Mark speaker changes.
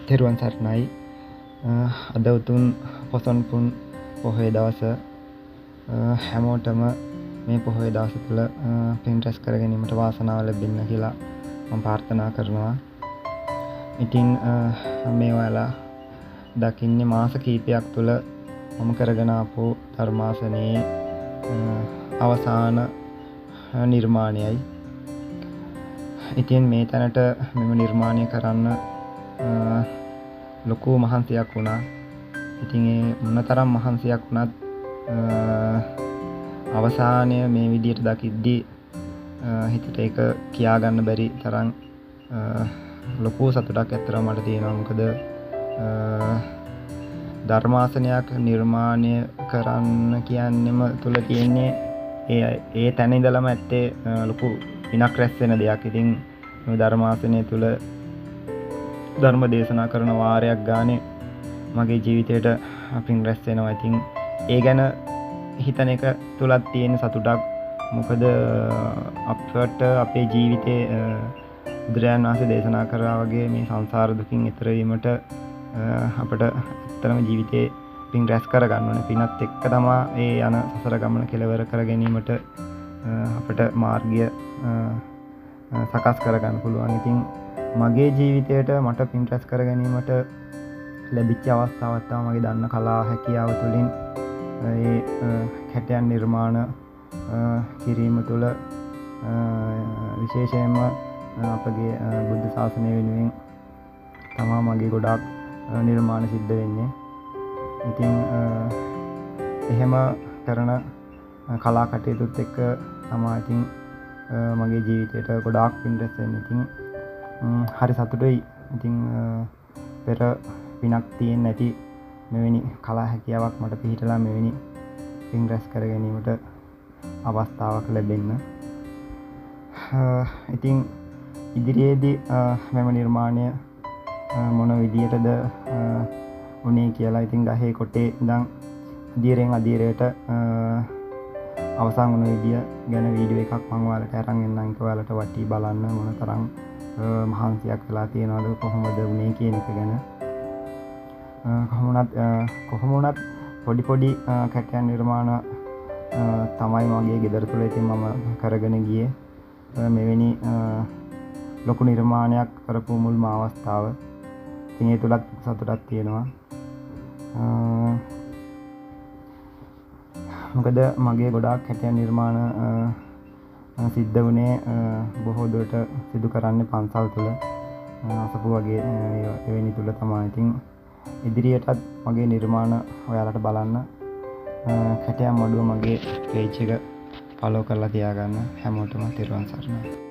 Speaker 1: තෙරුවන් සරණයි. අද උතුම් පොසොන් පුන් පොහොය දවස හැමෝටම මේ පොහොය දවස තුළ පින් රැස් කර ගැනීමට වාසනාව ලැබෙන්න කියලා මම ප්‍රාර්ථනා කරනවා. ඉතින් මේ ඔයාලා දකින්නේ මාස කීපයක් තුළ මම කරගෙන ආපු ධර්මාසනයේ අවසාන නිර්මාණයයි. ඉතින් මේ තැනට මෙම නිර්මාණය කරන්න ලොකු මහන්සියක් වුණා. ඉතින් ඒ මොනතරම් මහන්සියක් වුණත් අවසානය මේ විදියට දකිද්දී හිතට ඒක කියා ගන්න බැරි තරම් ලොකු සතුටක් ඇත්තටම මට තියෙනවා. මොකද ධර්මාසනයක් නිර්මාණය කරන්න කියන්නෙම තුල තියෙන්නේ ඒ තැන ඉඳලම ඇත්තේ ලොකු විනක් රැස් වෙන දෙයක්. ඉතින් මේ ධර්මාසනය තුල ධර්ම දේශනා කරන වාරයක් ගානේ මගේ ජීවිතේට පින් රැස් වෙනවා. ඉතින් ඒ ගැන හිතන එක තුලත් තියෙන සතුටක්. මොකද අපට අපේ ජීවිතේ බුදුරජාණන් වහන්සේ දේශනා කරා වගේ මේ සංසාර දුකින් ඈතර වීමට අපට ඇත්තම ජීවිතේ පින් රැස් කර ගන්න ඕනේ. පිනත් එක්ක තමයි ඒ යන සසර ගමන කෙලවර කර ගැනීමට අපට මාර්ගය සකස් කර ගන්න පුළුවන්. ඉතින් මගේ ජීවිතයට මට පින් රැස් කර ගැනීමට ලැබිච්ච අවස්ථාවක් තමයි මගේ දන්න කලා හැකියාව තුළින් ඒ කැටයන් නිර්මාණ කිරීම තුළ විශේෂයෙන්ම අපගේ බුද්ධ ශාසනය වෙනුවෙන් තමයි මගේ ගොඩාක් නිර්මාණ සිද්ධ වෙන්නේ. ඉතින් එහෙම කරන කලා කටයුතුත් එක්ක තමයි ඉතින් මගේ ජීවිතයට ගොඩාක් පින් රැස් වෙන්නේ. ඉතින් හරි සතුටුයි. ඉතින් පෙර පිනක් තියෙන්නේ නැති මෙවැනි කලා හැකියාවක් මට පිහිටලා මෙවැනි පින් රැස් කර ගැනීමට අවස්ථාවක් ලැබෙන්න. ඉතින් ඉදිරියේදී මෙම නිර්මාණය මොන විදියටද උනේ කියලා ඉතින් ගහේ කොටේ ඉඳන් අදියරෙන් අදියරයට අවසන් වුණ විදිය ගැන වීඩියෝ එකක් මම ඔයාලට අරන් එන්නම්. ඒක ඔයාලට වටී බලන්න මොන තරම් මහන්සියක් වෙලා තියෙනවද කොහොමද උනේ කියන එක ගැන. කොහොම වුණත් පොඩි කැටයන් නිර්මාණ තමයි මගේ ගෙදර තුළ ඉතින් මම කරගෙන ගියේ. මෙවැනි ලොකු නිර්මාණයක් කරපු මුල්ම අවස්ථාව. ඉතින් ඒ තුලත් සතුටක් තියෙනවා. මොකද මගේ ගොඩාක් කැටයන් නිර්මාණ සිද්ධ වුණේ බොහෝ දුරට සිදු කරන්නේ පන්සල් තුළ අසපු වගේ එවැනි තුළ තමයි. ඉතින් ඉදිරියටත් මගේ නිර්මාණ ඔයාලට බලන්න කැටයන් මඩුව මගේ පේජ් එක ෆලෝ කරලා තියාගන්න. හැමෝටම තෙරුවන් සරණයි.